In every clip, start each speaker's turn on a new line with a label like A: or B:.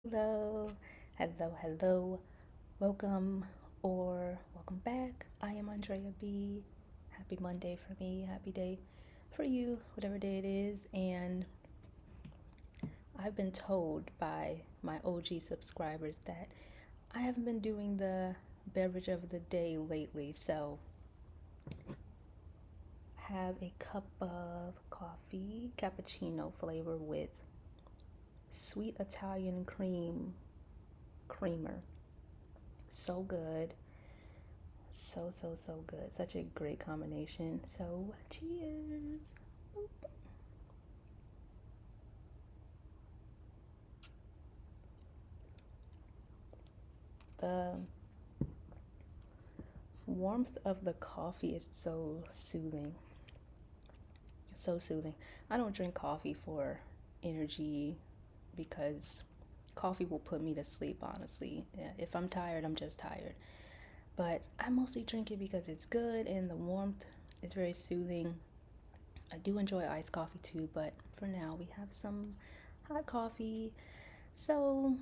A: Hello, hello. Welcome back. I am Andrea B. Happy Monday for me, happy day for you, whatever day it is. And I've been told by my OG subscribers that I haven't been doing the beverage of the day lately. So, have a cup of coffee, cappuccino flavor with sweet Italian creamer. So good. So good. Such a great combination. So, cheers. The warmth of the coffee is so soothing. So soothing. I don't drink coffee for energy because coffee will put me to sleep, honestly. Yeah, if I'm tired, I'm just tired. But I mostly drink it because it's good and the warmth is very soothing. I do enjoy iced coffee too, but for now, we have some hot coffee. So,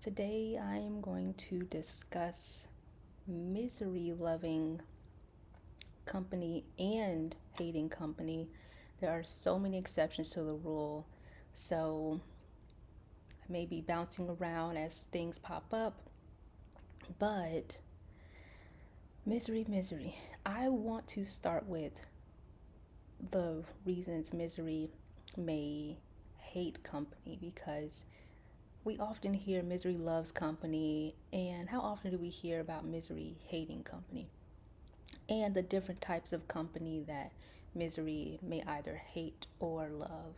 A: today I am going to discuss misery loving company and hating company. There are so many exceptions to the rule. So I may be bouncing around as things pop up, but misery. I want to start with the reasons misery may hate company because we often hear misery loves company, and how often do we hear about misery hating company? And the different types of company that misery may either hate or love.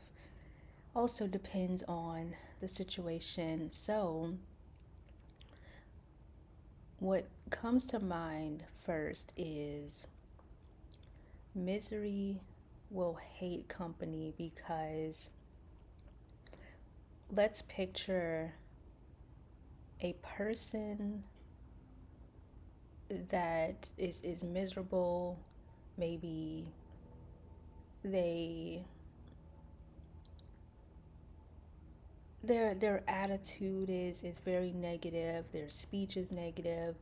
A: Also depends on the situation. So, what comes to mind first is misery will hate company because let's picture a person that is miserable. Maybe they their attitude is very negative, their speech is negative,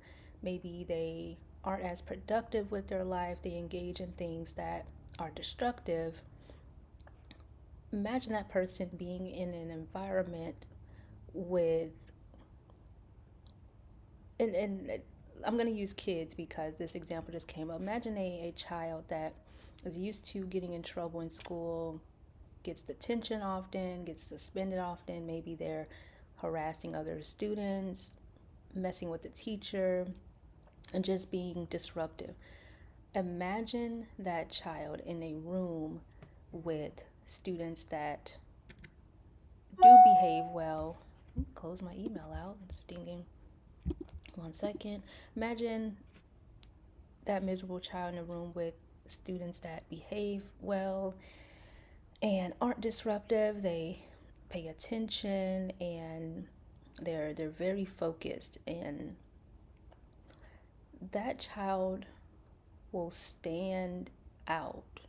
A: maybe they aren't as productive with their life, they engage in things that are destructive. Imagine that person being in an environment with and I'm going to use kids because this example just came up. Imagine a child that is used to getting in trouble in school, gets detention often, gets suspended often. Maybe they're harassing other students, messing with the teacher, and just being disruptive. Imagine that child in a room with students that do behave well. Close my email out, it's stinging. 1 second. Imagine that miserable child in a room with students that behave well and aren't disruptive. They pay attention and they're very focused, and that child will stand out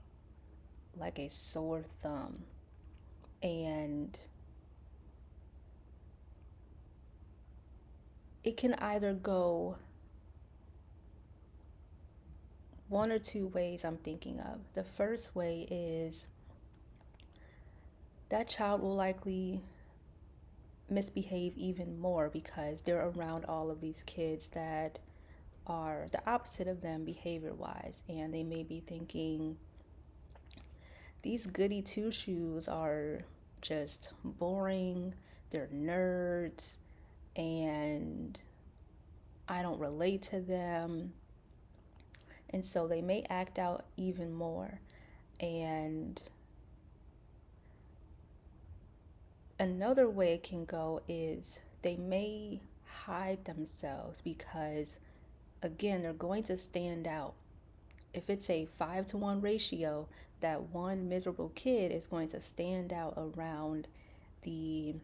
A: like a sore thumb. And it can either go one or two ways I'm thinking of. The first way is that child will likely misbehave even more because they're around all of these kids that are the opposite of them behavior wise, and they may be thinking these goody two shoes are just boring, they're nerds, and I don't relate to them. And so they may act out even more. And another way it can go is they may hide themselves because, again, they're going to stand out. If it's a 5-to-1 ratio, that one miserable kid is going to stand out around the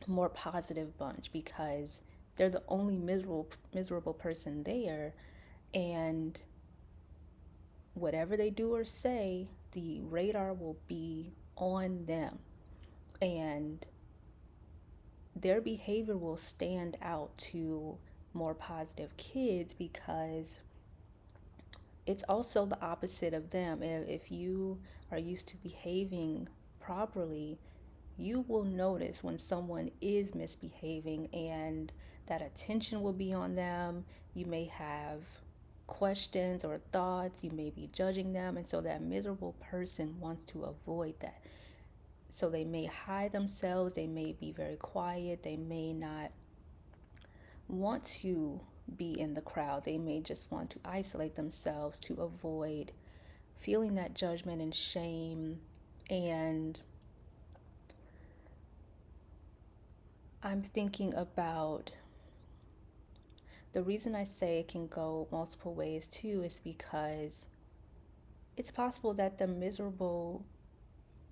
A: more positive bunch because they're the only miserable person there, and whatever they do or say, the radar will be on them. And their behavior will stand out to more positive kids because it's also the opposite of them. If you are used to behaving properly, you will notice when someone is misbehaving and that attention will be on them. You may have questions or thoughts, you may be judging them, and so that miserable person wants to avoid that. So they may hide themselves, they may be very quiet, they may not want to be in the crowd, they may just want to isolate themselves to avoid feeling that judgment and shame. And I'm thinking about the reason I say it can go multiple ways too is because it's possible that the miserable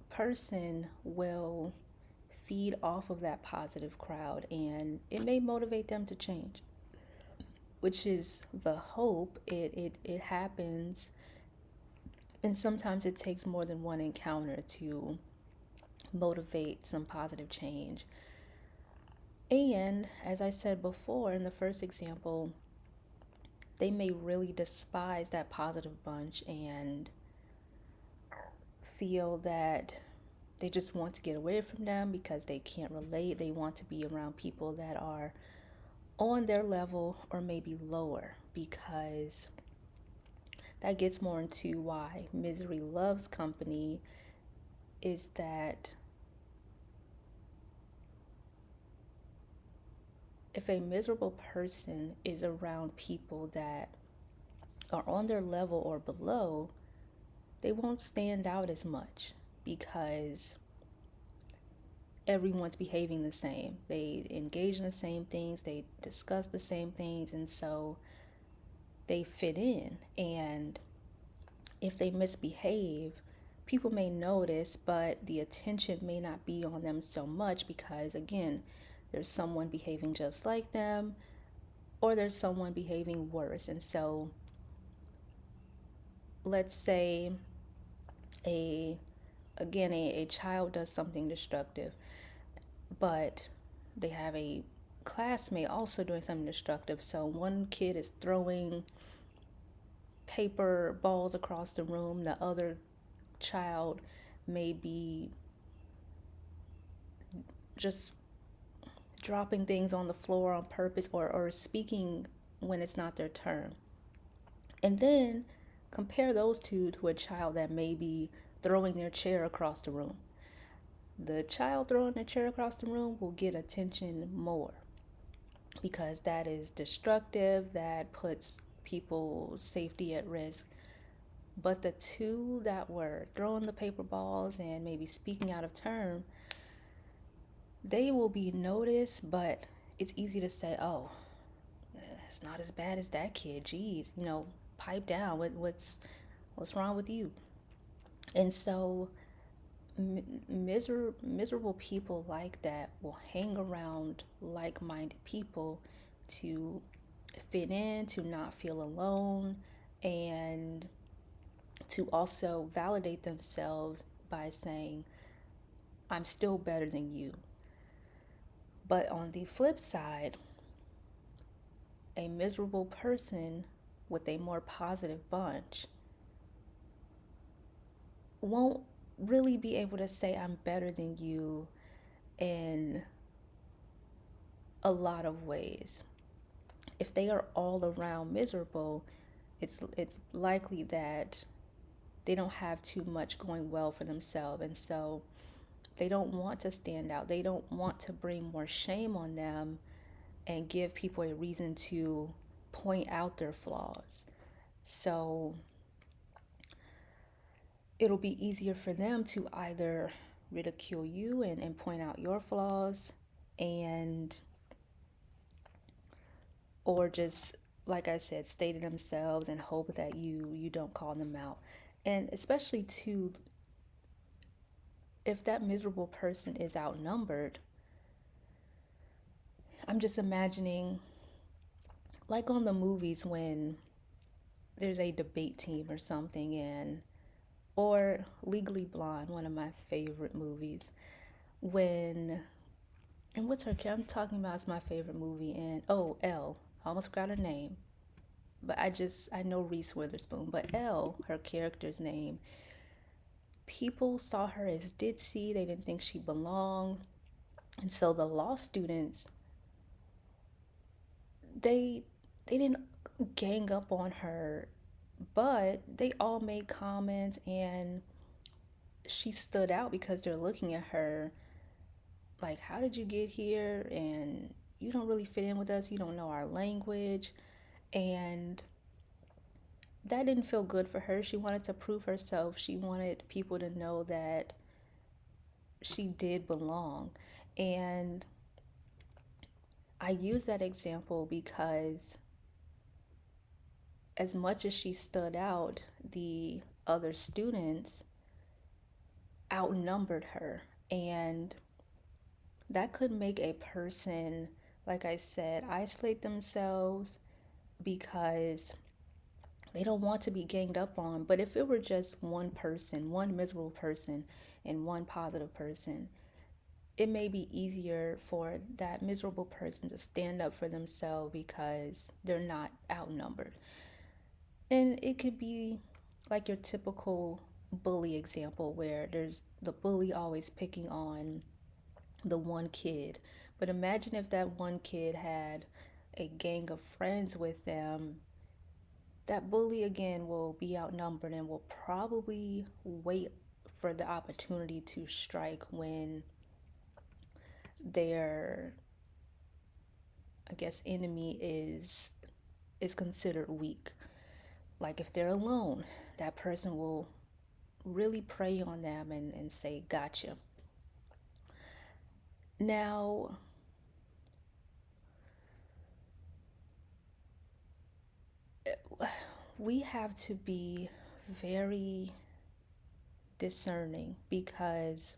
A: person will feed off of that positive crowd and it may motivate them to change, which is the hope. It happens, and sometimes it takes more than one encounter to motivate some positive change. And as I said before in the first example, they may really despise that positive bunch and feel that they just want to get away from them because they can't relate. They want to be around people that are on their level or maybe lower, because that gets more into why misery loves company, is that if a miserable person is around people that are on their level or below, they won't stand out as much because everyone's behaving the same. They engage in the same things, they discuss the same things, and so they fit in. And if they misbehave, people may notice, but the attention may not be on them so much because, again, there's someone behaving just like them or there's someone behaving worse. And so, let's say a a child does something destructive, but they have a classmate also doing something destructive. So one kid is throwing paper balls across the room, the other child may be just dropping things on the floor on purpose, or speaking when it's not their turn. And then compare those two to a child that may be throwing their chair across the room. The child throwing their chair across the room will get attention more because that is destructive, that puts people's safety at risk. But the two that were throwing the paper balls and maybe speaking out of turn, they will be noticed, but it's easy to say, oh, it's not as bad as that kid. Geez, pipe down. What's wrong with you? And so miserable people like that will hang around like-minded people to fit in, to not feel alone, and to also validate themselves by saying, I'm still better than you. But on the flip side, a miserable person with a more positive bunch won't really be able to say, I'm better than you in a lot of ways. If they are all around miserable, it's likely that they don't have too much going well for themselves, and so they don't want to stand out. They don't want to bring more shame on them and give people a reason to point out their flaws. So it'll be easier for them to either ridicule you and point out your flaws, and or just, like I said, stay to themselves and hope that you don't call them out. And especially too, if that miserable person is outnumbered, I'm just imagining like on the movies when there's a debate team or something, and or Legally Blonde, one of my favorite movies, when And what's her character? I'm talking about is my favorite movie. And oh, Elle. I almost forgot her name, but I know Reese Witherspoon. But Elle, her character's name. People saw her as ditzy. They didn't think she belonged, and so the law students, they they didn't gang up on her, but they all made comments, and she stood out because they're looking at her like, how did you get here? And you don't really fit in with us. You don't know our language. And that didn't feel good for her. She wanted to prove herself. She wanted people to know that she did belong. And I use that example because as much as she stood out, the other students outnumbered her. And that could make a person, like I said, isolate themselves because they don't want to be ganged up on. But if it were just one person, one miserable person, and one positive person, it may be easier for that miserable person to stand up for themselves because they're not outnumbered. And it could be like your typical bully example where there's the bully always picking on the one kid. But imagine if that one kid had a gang of friends with them. That bully again will be outnumbered and will probably wait for the opportunity to strike when their, I guess, enemy is considered weak. Like if they're alone, that person will really prey on them and say, gotcha. Now, we have to be very discerning because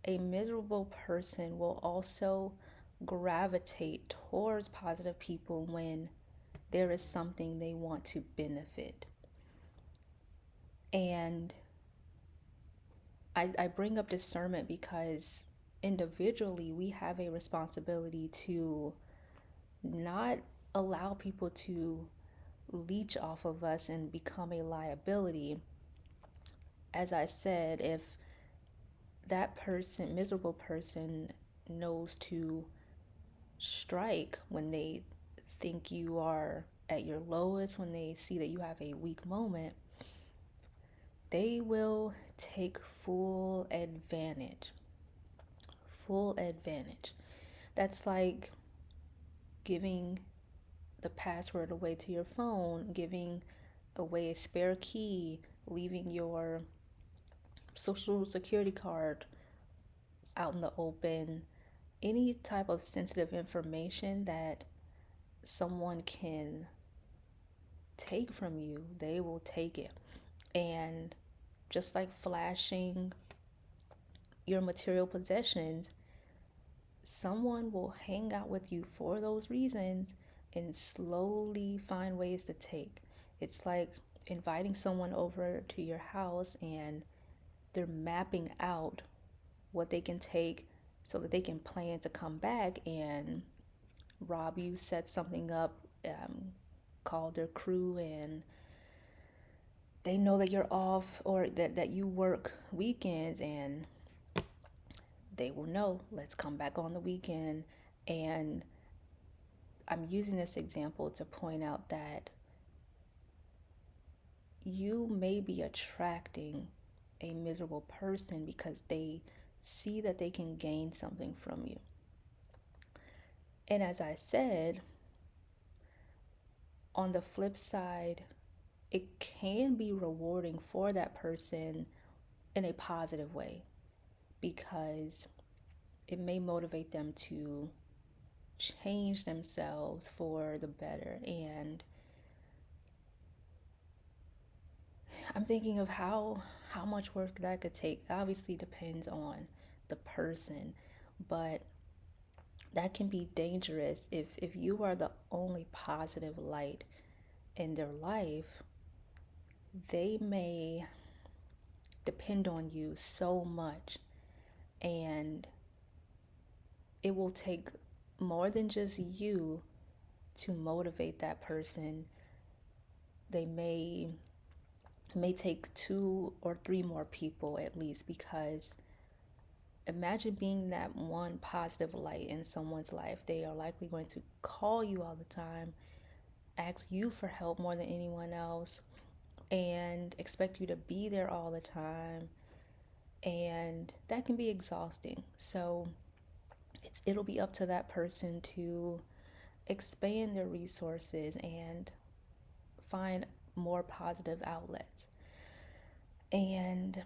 A: a miserable person will also gravitate towards positive people when there is something they want to benefit. And I bring up discernment because individually we have a responsibility to not allow people to leech off of us and become a liability. As I said, if that person, miserable person, knows to strike when they think you are at your lowest, when they see that you have a weak moment, they will take full advantage. Full advantage. That's like giving the password away to your phone, giving away a spare key, leaving your social security card out in the open, any type of sensitive information that someone can take from you, they will take it. And just like flashing your material possessions, someone will hang out with you for those reasons and slowly find ways to take. It's like inviting someone over to your house and they're mapping out what they can take so that they can plan to come back and rob you, set something up, call their crew, and they know that you're off or that you work weekends, and they will know, let's come back on the weekend. And I'm using this example to point out that you may be attracting a miserable person because they see that they can gain something from you. And as I said, on the flip side, it can be rewarding for that person in a positive way because it may motivate them to change themselves for the better. And I'm thinking of how much work that could take. Obviously depends on the person, but that can be dangerous if you are the only positive light in their life. They may depend on you so much And it will take more than just you to motivate that person. They may take two or three more people at least, because imagine being that one positive light in someone's life. They are likely going to call you all the time, ask you for help more than anyone else, and expect you to be there all the time. And that can be exhausting. So it'll be up to that person to expand their resources and find more positive outlets. And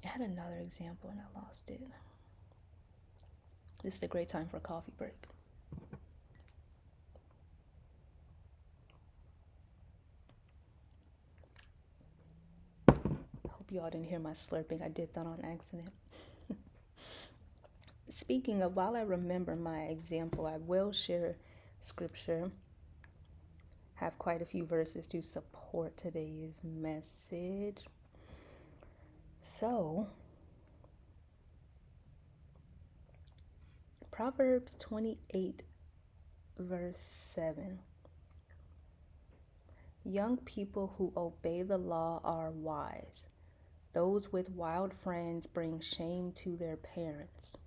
A: I had another example and I lost it. This is a great time for a coffee break. I hope you all didn't hear my slurping. I did that on accident. Speaking of, while I remember my example, I will share scripture. Have quite a few verses to support today's message. So, Proverbs 28, verse 7. Young people who obey the law are wise. Those with wild friends bring shame to their parents.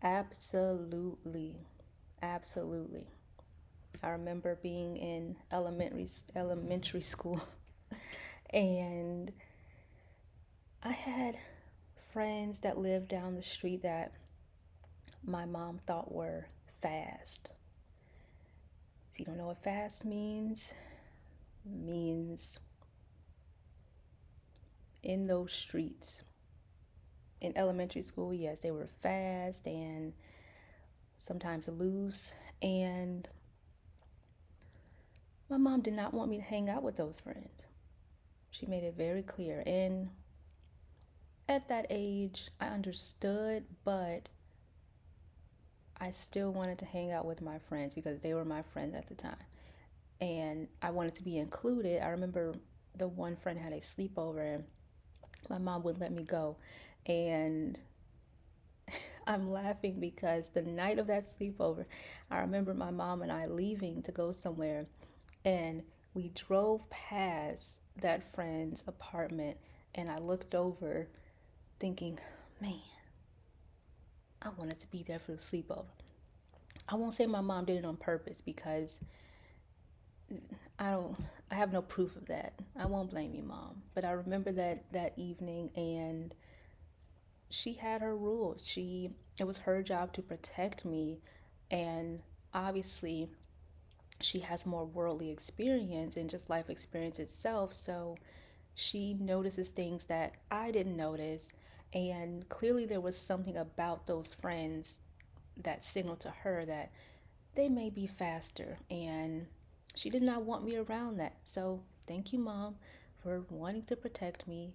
A: Absolutely. Absolutely. I remember being in elementary school and I had friends that lived down the street that my mom thought were fast. If you don't know what fast means in those streets. In elementary school, yes, they were fast and sometimes loose. And my mom did not want me to hang out with those friends. She made it very clear. And at that age, I understood, but I still wanted to hang out with my friends because they were my friends at the time. And I wanted to be included. I remember the one friend had a sleepover and my mom wouldn't let me go. And I'm laughing because the night of that sleepover, I remember my mom and I leaving to go somewhere, and we drove past that friend's apartment, and I looked over thinking, man, I wanted to be there for the sleepover. I won't say my mom did it on purpose because I don't I have no proof of that. I won't blame you, mom. But I remember that evening, and she had her rules. It was her job to protect me, and obviously she has more worldly experience and just life experience itself, so she notices things that I didn't notice, and clearly there was something about those friends that signaled to her that they may be faster, and she did not want me around that. So thank you, mom, for wanting to protect me.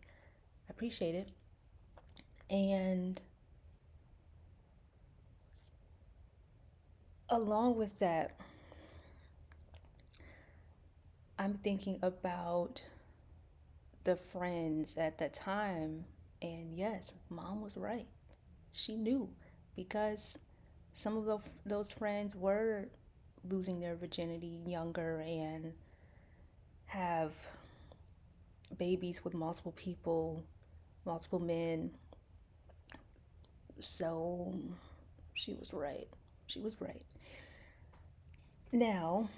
A: I appreciate it. And along with that, I'm thinking about the friends at that time. And yes, mom was right. She knew because some of those friends were losing their virginity younger and have babies with multiple people, multiple men. So she was right. She was right. Now,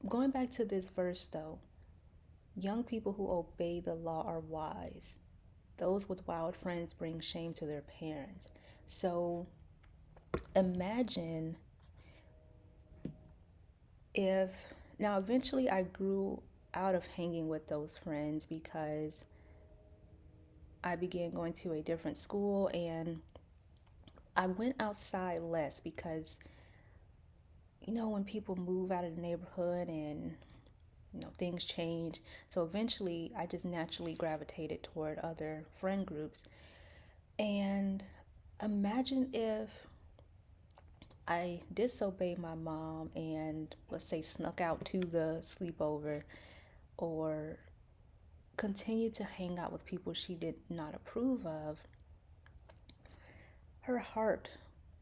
A: going back to this verse though, young people who obey the law are wise. Those with wild friends bring shame to their parents. So imagine if, now eventually I grew out of hanging with those friends because I began going to a different school and I went outside less because, when people move out of the neighborhood and, things change. So eventually I just naturally gravitated toward other friend groups. And imagine if I disobeyed my mom and, let's say, snuck out to the sleepover, or continued to hang out with people she did not approve of, her heart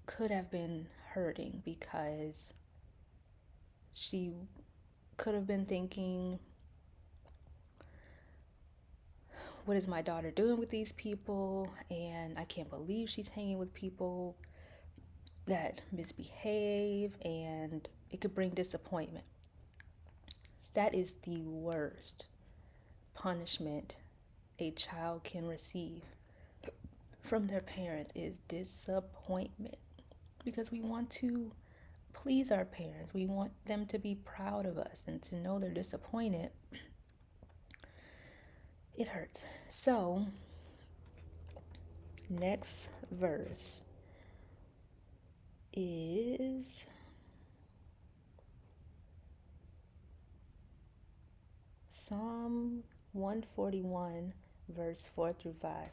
A: could have been hurting because she could have been thinking, what is my daughter doing with these people? And I can't believe she's hanging with people that misbehave, and it could bring disappointment. That is the worst punishment a child can receive from their parents, is disappointment, because we want to please our parents. We want them to be proud of us, and to know they're disappointed, it hurts. So, next verse is Psalm 141, verse 4 through 5.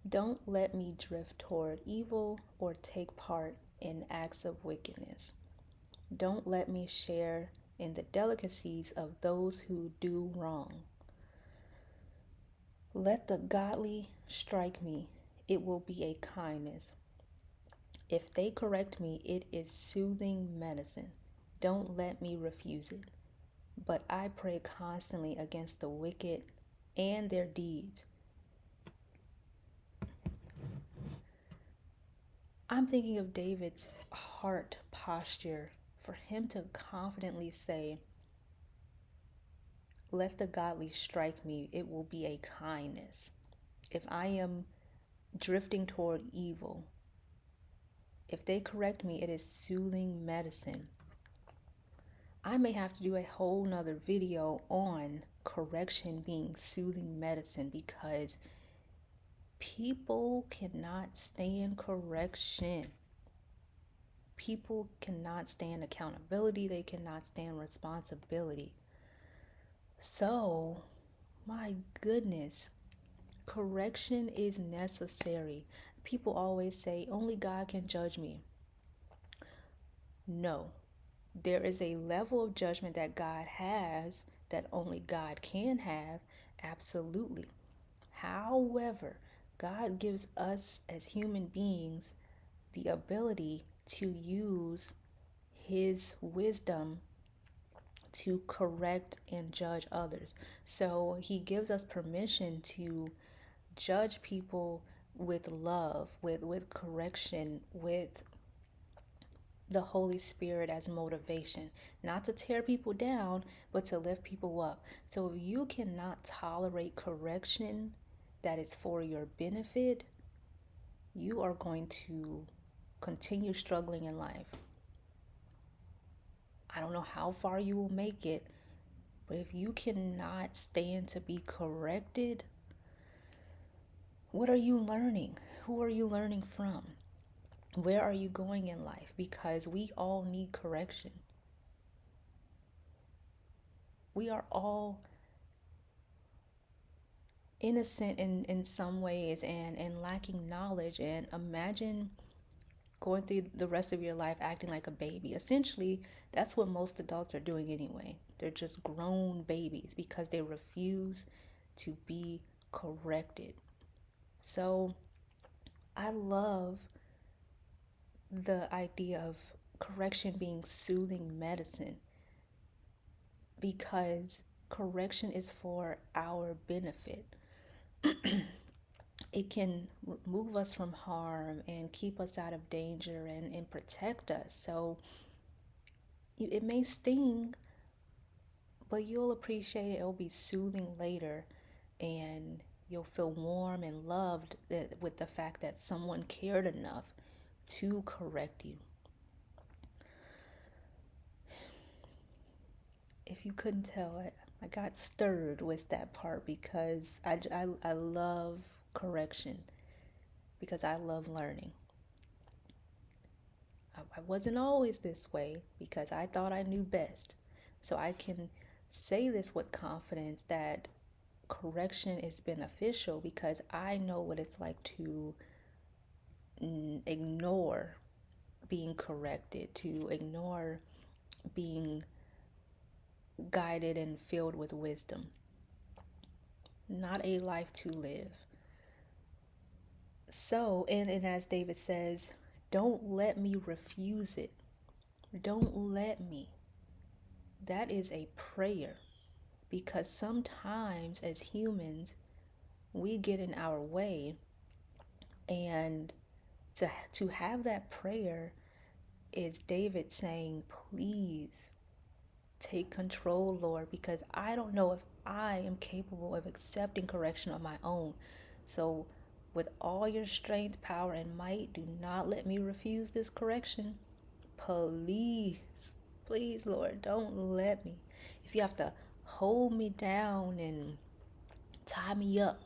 A: Don't let me drift toward evil or take part in acts of wickedness. Don't let me share in the delicacies of those who do wrong. Let the godly strike me, it will be a kindness. If they correct me, it is soothing medicine. Don't let me refuse it. But I pray constantly against the wicked and their deeds. I'm thinking of David's heart posture for him to confidently say, let the godly strike me, it will be a kindness. If I am drifting toward evil, if they correct me, it is soothing medicine. I may have to do a whole nother video on correction being soothing medicine, because people cannot stand correction. People cannot stand accountability. They cannot stand responsibility. So, my goodness, correction is necessary. People always say, only God can judge me. No, there is a level of judgment that God has that only God can have, absolutely. However, God gives us as human beings the ability to use His wisdom to correct and judge others. So He gives us permission to judge people with love, with correction, with the Holy Spirit as motivation, not to tear people down, but to lift people up. So if you cannot tolerate correction that is for your benefit, you are going to continue struggling in life. I don't know how far you will make it, but if you cannot stand to be corrected, what are you learning? Who are you learning from? Where are you going in life? Because we all need correction. We are all innocent in some ways, and lacking knowledge. And imagine going through the rest of your life acting like a baby. Essentially, that's what most adults are doing anyway. They're just grown babies because they refuse to be corrected. So I love the idea of correction being soothing medicine, because correction is for our benefit. It can remove us from harm and keep us out of danger, and protect us. So it may sting, but you'll appreciate it. It'll be soothing later, and you'll feel warm and loved with the fact that someone cared enough to correct you. If you couldn't tell, I got stirred with that part, because I love correction, because I love learning. I wasn't always this way because I thought I knew best. So I can say this with confidence that correction is beneficial, because I know what it's like to ignore being corrected, to ignore being guided and filled with wisdom. not a life to live. So, and as David says, don't let me refuse it. Don't let me. That is a prayer, because sometimes as humans, we get in our way, and to have that prayer is David saying, please take control, Lord, because I don't know if I am capable of accepting correction on my own. So, with all your strength, power, and might, do not let me refuse this correction. Please, please, Lord, don't let me. If you have to hold me down and tie me up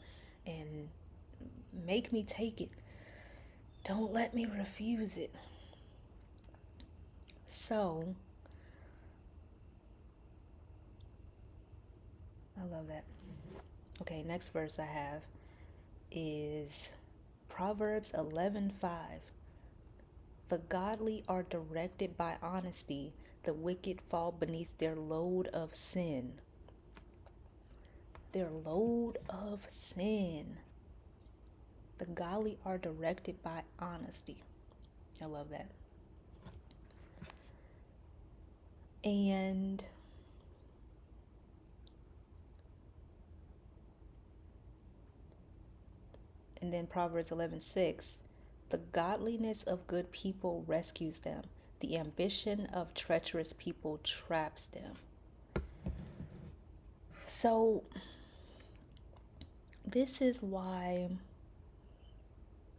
A: and make me take it, don't let me refuse it. So, I love that. Okay, next verse I have is Proverbs 11:5. The godly are directed by honesty, the wicked fall beneath their load of sin. Their load of sin. The godly are directed by honesty. I love that. And then Proverbs 11:6. The godliness of good people rescues them. The ambition of treacherous people traps them. So, this is why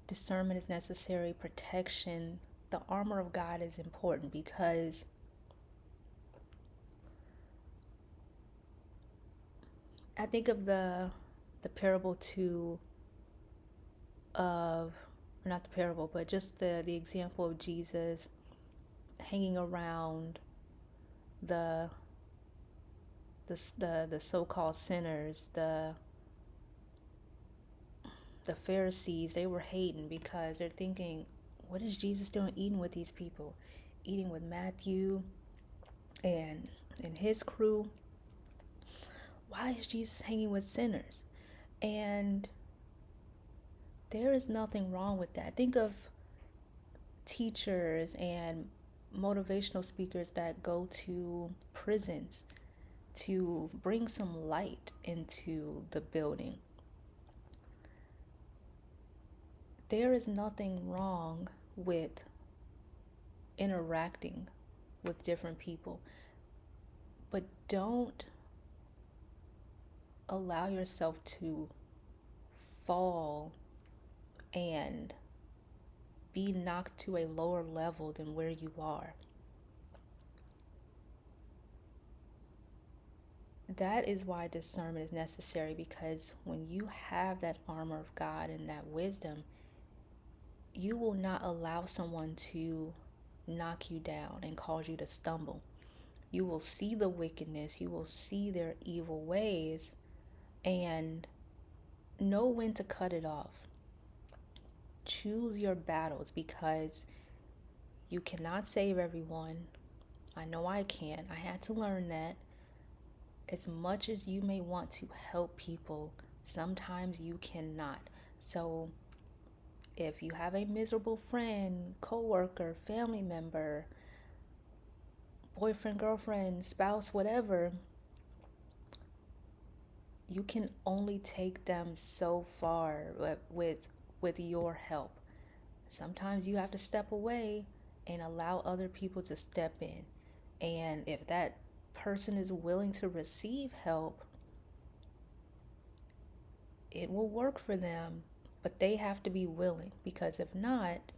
A: discernment is necessary, protection, the armor of God is important, because I think of the parable too of, or not the parable, but just the example of Jesus hanging around the the so-called sinners, the Pharisees. They were hating because they're thinking, what is Jesus doing eating with these people? Eating with Matthew and his crew. Why is Jesus hanging with sinners? And there is nothing wrong with that. Think of teachers and motivational speakers that go to prisons to bring some light into the building. There is nothing wrong with interacting with different people, but don't allow yourself to fall and be knocked to a lower level than where you are. That is why discernment is necessary, because when you have that armor of God and that wisdom, you will not allow someone to knock you down and cause you to stumble. You will see the wickedness, you will see their evil ways, and know when to cut it off. Choose your battles, because you cannot save everyone. I know I can't. I had to learn that. As much as you may want to help people, sometimes you cannot. So if you have a miserable friend, coworker, family member, boyfriend, girlfriend, spouse, whatever, you can only take them so far with your help. Sometimes you have to step away and allow other people to step in. And if that person is willing to receive help, it will work for them, but they have to be willing, because if not,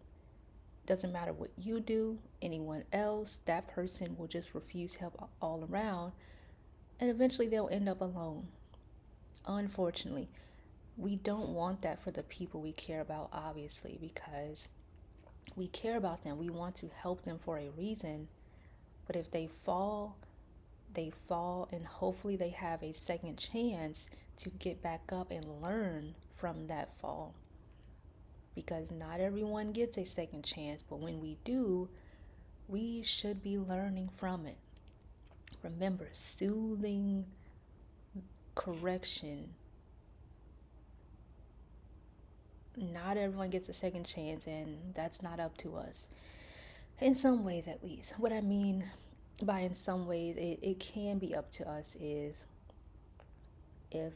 A: doesn't matter what you do, anyone else, that person will just refuse help all around, and eventually they'll end up alone. Unfortunately, we don't want that for the people we care about, obviously, because we care about them. We want to help them for a reason, but if they fall, they fall, and hopefully they have a second chance to get back up and learn from that fall, because not everyone gets a second chance, but when we do, we should be learning from it. Remember, soothing correction not everyone gets a second chance, and that's not up to us. In some ways, at least. What I mean by in some ways, it can be up to us is if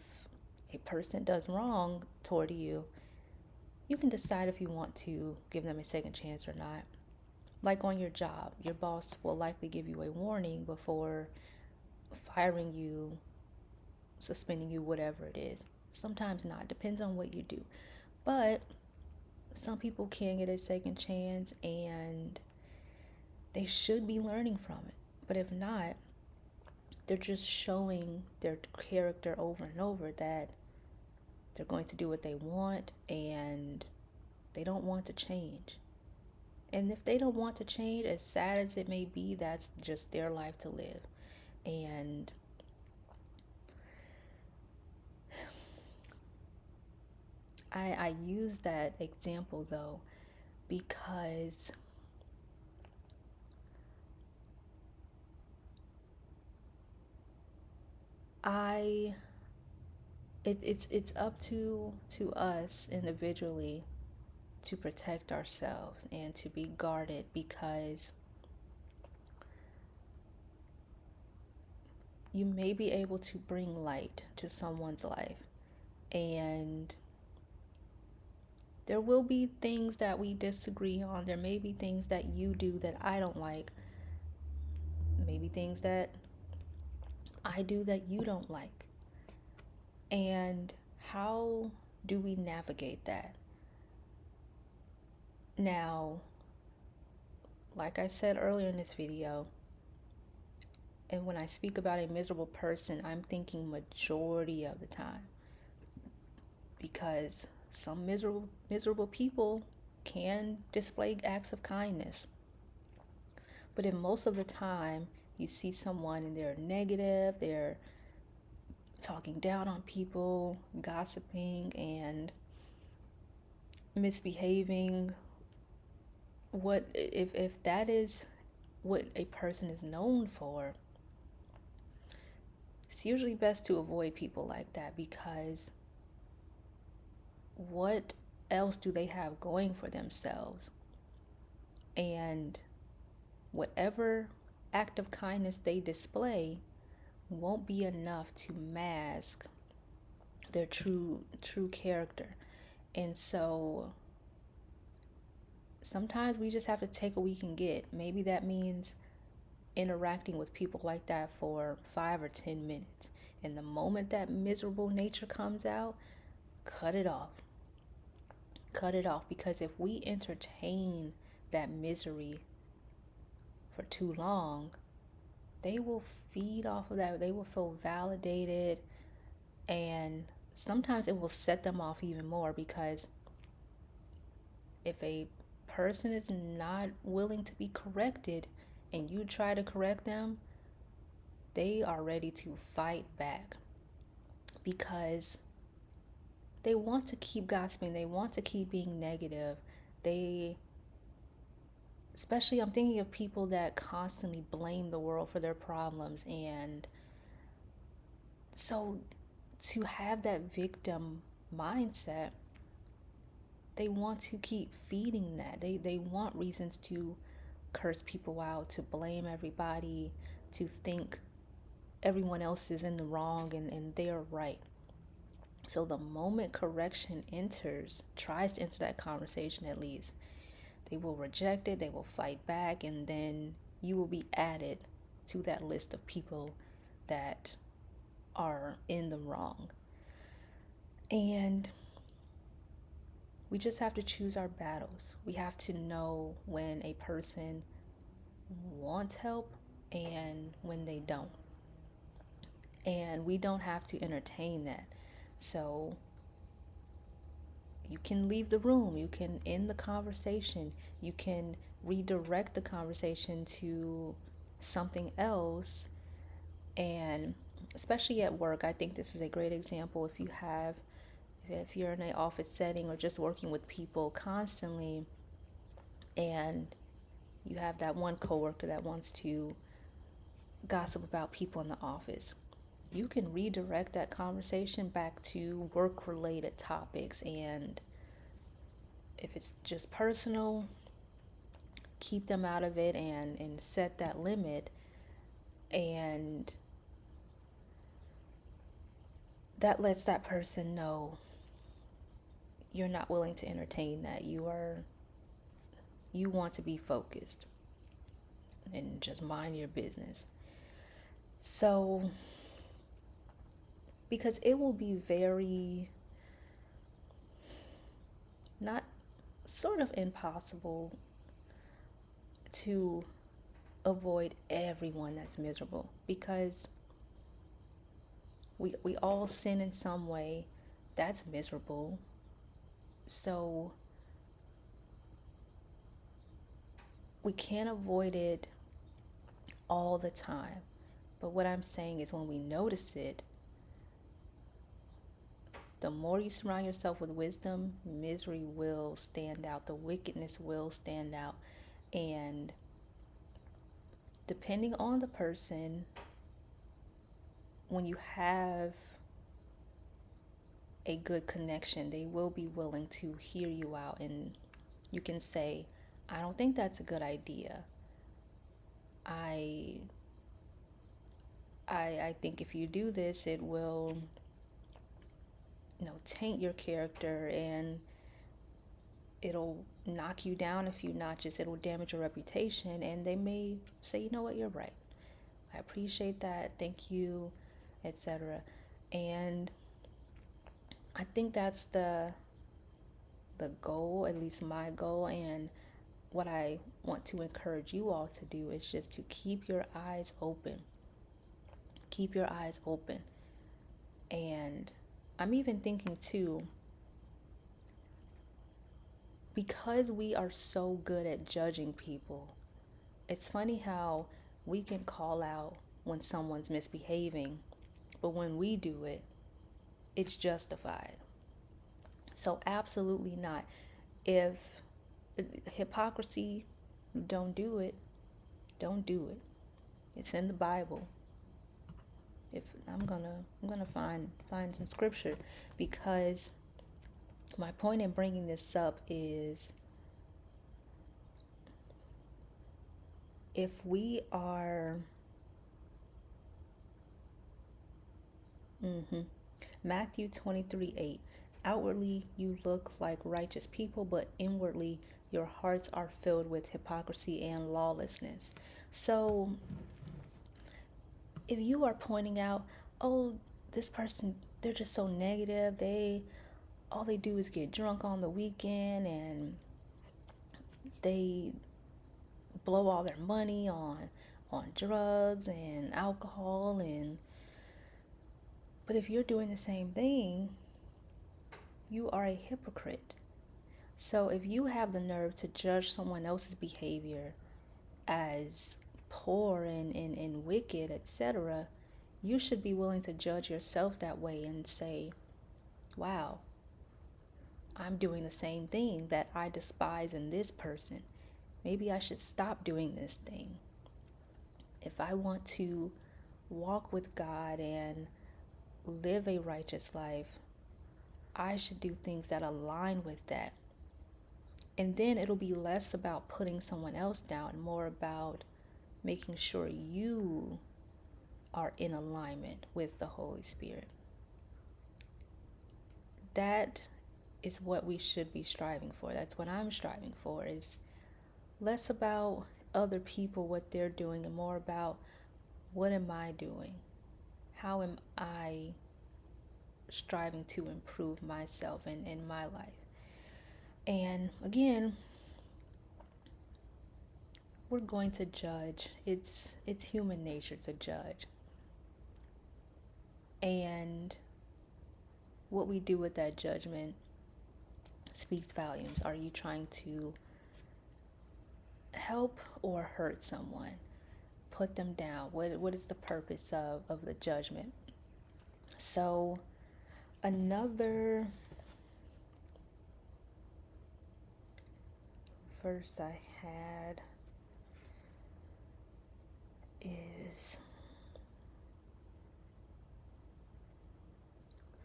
A: a person does wrong toward you, you can decide if you want to give them a second chance or not. Like on your job, your boss will likely give you a warning before firing you, suspending you, whatever it is. Sometimes not, depends on what you do. But some people can get a second chance and they should be learning from it. But if not, they're just showing their character over and over that they're going to do what they want and they don't want to change. And if they don't want to change, as sad as it may be, that's just their life to live. And I use that example though because I it's up to us individually to protect ourselves and to be guarded, because you may be able to bring light to someone's life, and there will be things that we disagree on. There may be things that you do that I don't like, maybe things that I do that you don't like. And how do we navigate that? Now, like I said earlier in this video, and when I speak about a miserable person, I'm thinking majority of the time, because some miserable people can display acts of kindness. But if most of the time you see someone and they're negative, they're talking down on people, gossiping, and misbehaving, what if that is what a person is known for, it's usually best to avoid people like that, because what else do they have going for themselves? And whatever act of kindness they display won't be enough to mask their true character. And so sometimes we just have to take what we can get. Maybe that means interacting with people like that for 5 or 10 minutes. And the moment that miserable nature comes out, cut it off. Cut it off, because if we entertain that misery for too long, they will feed off of that. They will feel validated, and sometimes it will set them off even more, because if a person is not willing to be corrected and you try to correct them, they are ready to fight back, because they want to keep gossiping, they want to keep being negative. They, especially, I'm thinking of people that constantly blame the world for their problems, and so to have that victim mindset, they want to keep feeding that. They want reasons to curse people out, to blame everybody, to think everyone else is in the wrong and they're right. So the moment correction tries to enter that conversation at least, they will reject it, they will fight back, and then you will be added to that list of people that are in the wrong. And we just have to choose our battles. We have to know when a person wants help and when they don't. And we don't have to entertain that. So you can leave the room, you can end the conversation, you can redirect the conversation to something else. And especially at work, I think this is a great example. If you're in an office setting or just working with people constantly, and you have that one coworker that wants to gossip about people in the office, you can redirect that conversation back to work related topics and If it's just personal, keep them out of it and set that limit. And that lets that person know you're not willing to entertain that. You want to be focused and just mind your business. So, because it will be very, not sort of impossible to avoid everyone that's miserable, because we all sin in some way that's miserable. So we can't avoid it all the time. But what I'm saying is, when we notice it, the more you surround yourself with wisdom, misery will stand out, the wickedness will stand out. And depending on the person, when you have a good connection, they will be willing to hear you out. And you can say, I don't think that's a good idea. I I think if you do this, it will, taint your character, and it'll knock you down a few notches. It'll damage your reputation. And they may say, you know what, you're right. I appreciate that. Thank you, etc. And I think that's the goal, at least my goal. And what I want to encourage you all to do is just to keep your eyes open. Keep your eyes open. And I'm even thinking too, because we are so good at judging people, it's funny how we can call out when someone's misbehaving, but when we do it, it's justified. So, absolutely not. If hypocrisy, don't do it. Don't do it. It's in the Bible. If I'm gonna find some scripture, because my point in bringing this up is, if we are Matthew 23:8, outwardly you look like righteous people, but inwardly your hearts are filled with hypocrisy and lawlessness. So if you are pointing out, oh, this person, they're just so negative, all they do is get drunk on the weekend, and they blow all their money on drugs and alcohol, and but if you're doing the same thing, you are a hypocrite. So if you have the nerve to judge someone else's behavior as poor and wicked, etc., you should be willing to judge yourself that way and say, wow, I'm doing the same thing that I despise in this person. Maybe I should stop doing this thing. If I want to walk with God and live a righteous life, I should do things that align with that. And then it'll be less about putting someone else down, more about making sure you are in alignment with the Holy Spirit. That is what we should be striving for. That's what I'm striving for, is less about other people, what they're doing, and more about, what am I doing? How am I striving to improve myself and in my life? And again, we're going to judge. It's human nature to judge. And what we do with that judgment speaks volumes. Are you trying to help or hurt someone? Put them down. What is the purpose of the judgment? So another verse I had is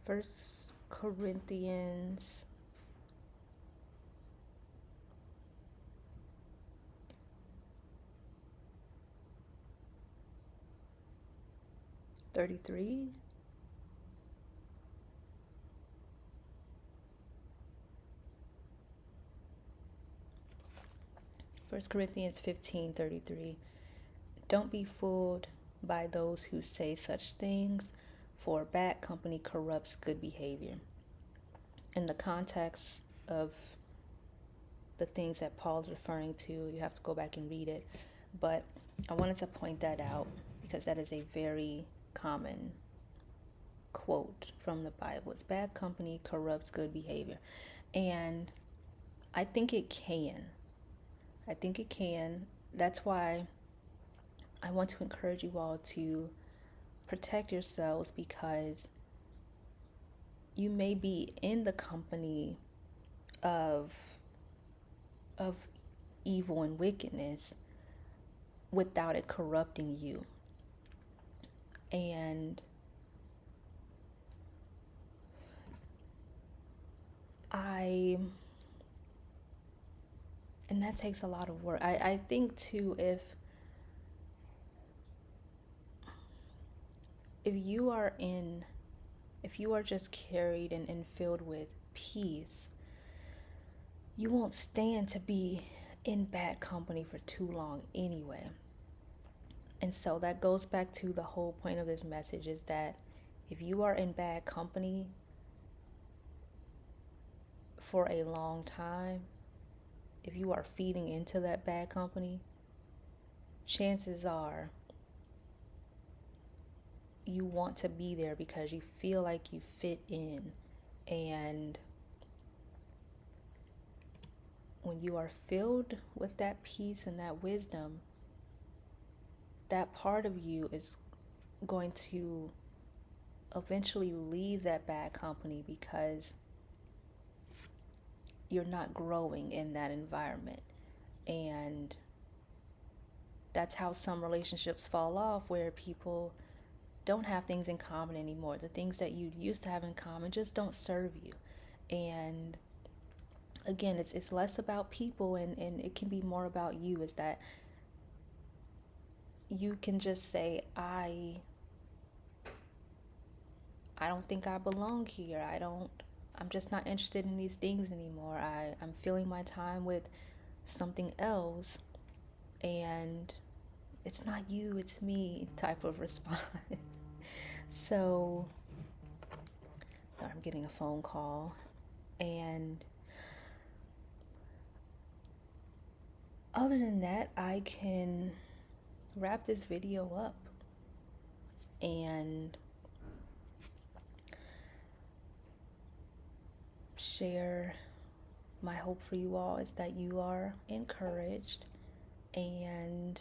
A: First Corinthians 33. 1 Corinthians 15:33. Don't be fooled by those who say such things, for bad company corrupts good behavior. In the context of the things that Paul's referring to, you have to go back and read it. But I wanted to point that out because that is a very common quote from the Bible. It's bad company corrupts good behavior. And I think it can. I think it can. That's why I want to encourage you all to protect yourselves, because you may be in the company of of evil and wickedness without it corrupting you. And I and that takes a lot of work. I think too, if you are in if you are just carried and filled with peace, you won't stand to be in bad company for too long anyway. And so that goes back to the whole point of this message, is that if you are in bad company for a long time, if you are feeding into that bad company, chances are you want to be there because you feel like you fit in. And when you are filled with that peace and that wisdom, that part of you is going to eventually leave that bad company because you're not growing in that environment. And that's how some relationships fall off, where people don't have things in common anymore. The things that you used to have in common just don't serve you. And again, it's less about people, and it can be more about you, is that you can just say, I don't think I belong here. I'm just not interested in these things anymore. I'm filling my time with something else, and it's not you, it's me type of response. So I'm getting a phone call, and other than that, I can wrap this video up. And share my hope for you all is that you are encouraged, and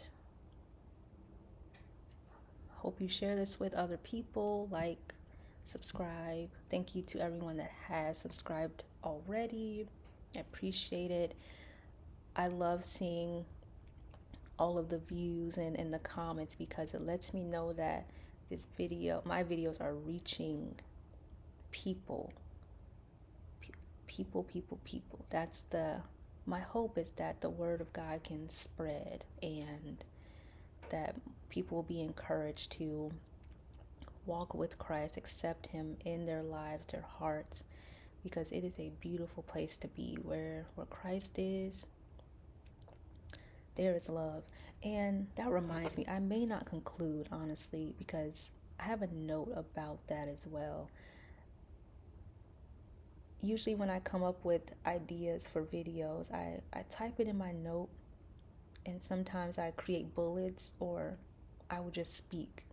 A: hope you share this with other people. Like, subscribe. Thank you to everyone that has subscribed already. I appreciate it. I love seeing all of the views and the comments, because it lets me know that my videos are reaching people. People. My hope is that the word of God can spread, and that people will be encouraged to walk with Christ, accept Him in their lives, their hearts, because it is a beautiful place to be. Where Christ is, there is love. And that reminds me, I may not conclude, honestly, because I have a note about that as well. Usually when I come up with ideas for videos, I type it in my note, and sometimes I create bullets, or I would just speak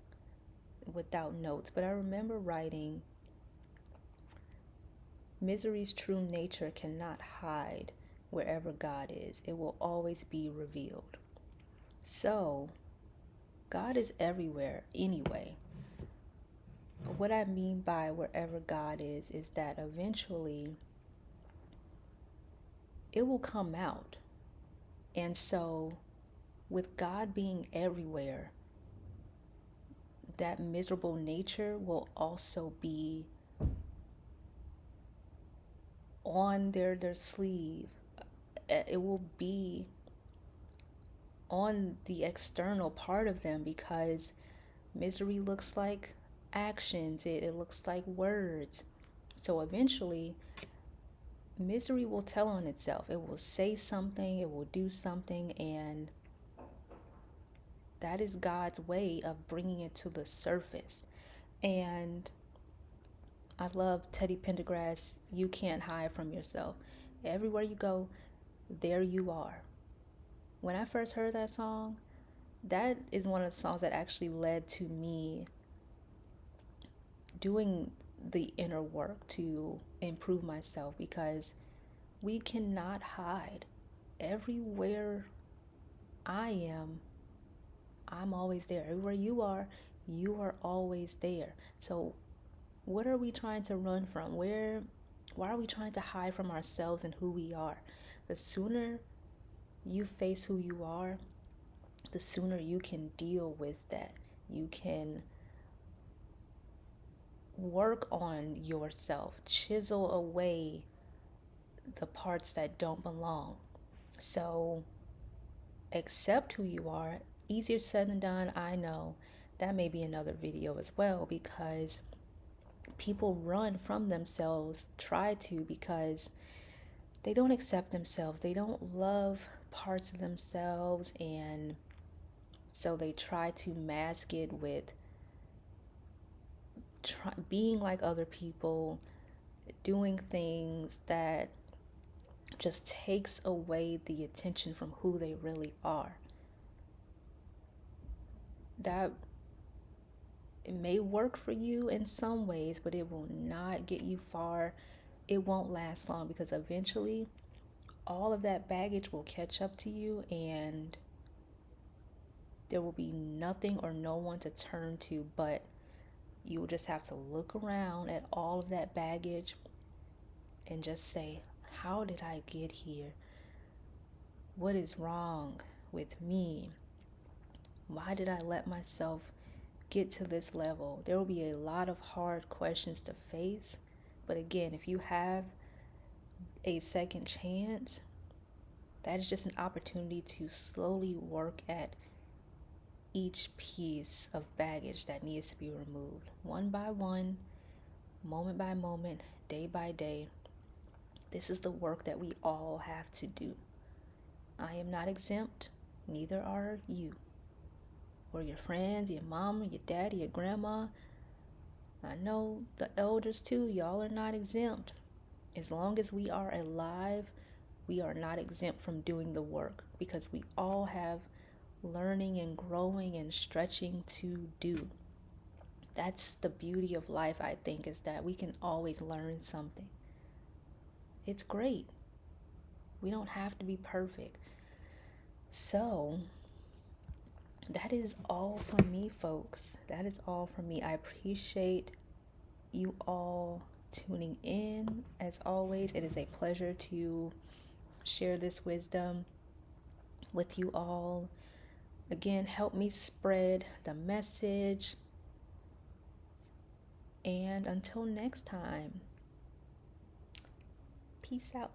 A: without notes. But I remember writing, misery's true nature cannot hide wherever God is. It will always be revealed. So, God is everywhere anyway. What I mean by wherever God is that eventually it will come out. And so, with God being everywhere, that miserable nature will also be on their sleeve. It will be on the external part of them, because misery looks like actions, it looks like words. So eventually, misery will tell on itself. It will say something, it will do something, and that is God's way of bringing it to the surface. And I love Teddy Pendergrass, You Can't Hide from Yourself. Everywhere you go, there you are. When I first heard that song, that is one of the songs that actually led to me doing the inner work to improve myself, because we cannot hide. Everywhere I am, I'm always there. Everywhere you are always there. So what are we trying to run from? Why are we trying to hide from ourselves and who we are? The sooner you face who you are, the sooner you can deal with that. You can work on yourself, chisel away the parts that don't belong. So accept who you are. Easier said than done, I know. That may be another video as well, because people run from themselves, try to, because they don't accept themselves. They don't love parts of themselves, and so they try to mask it with being like other people, doing things that just takes away the attention from who they really are. That it may work for you in some ways, but it will not get you far. It won't last long, because eventually all of that baggage will catch up to you, and there will be nothing or no one to turn to, but you will just have to look around at all of that baggage and just say, how did I get here? What is wrong with me? Why did I let myself get to this level? There will be a lot of hard questions to face. But again, if you have a second chance, that is just an opportunity to slowly work at each piece of baggage that needs to be removed, one by one, moment by moment, day by day. This is the work that we all have to do. I am not exempt, neither are you, or your friends, your mama, your daddy, your grandma. I know the elders too, y'all are not exempt. As long as we are alive, we are not exempt from doing the work, because we all have learning and growing and stretching to do. That's the beauty of life, I think, is that we can always learn something. It's great. We don't have to be perfect. So, that is all from me, folks. That is all from me. I appreciate you all tuning in. As always, it is a pleasure to share this wisdom with you all. Again, help me spread the message. And until next time, peace out.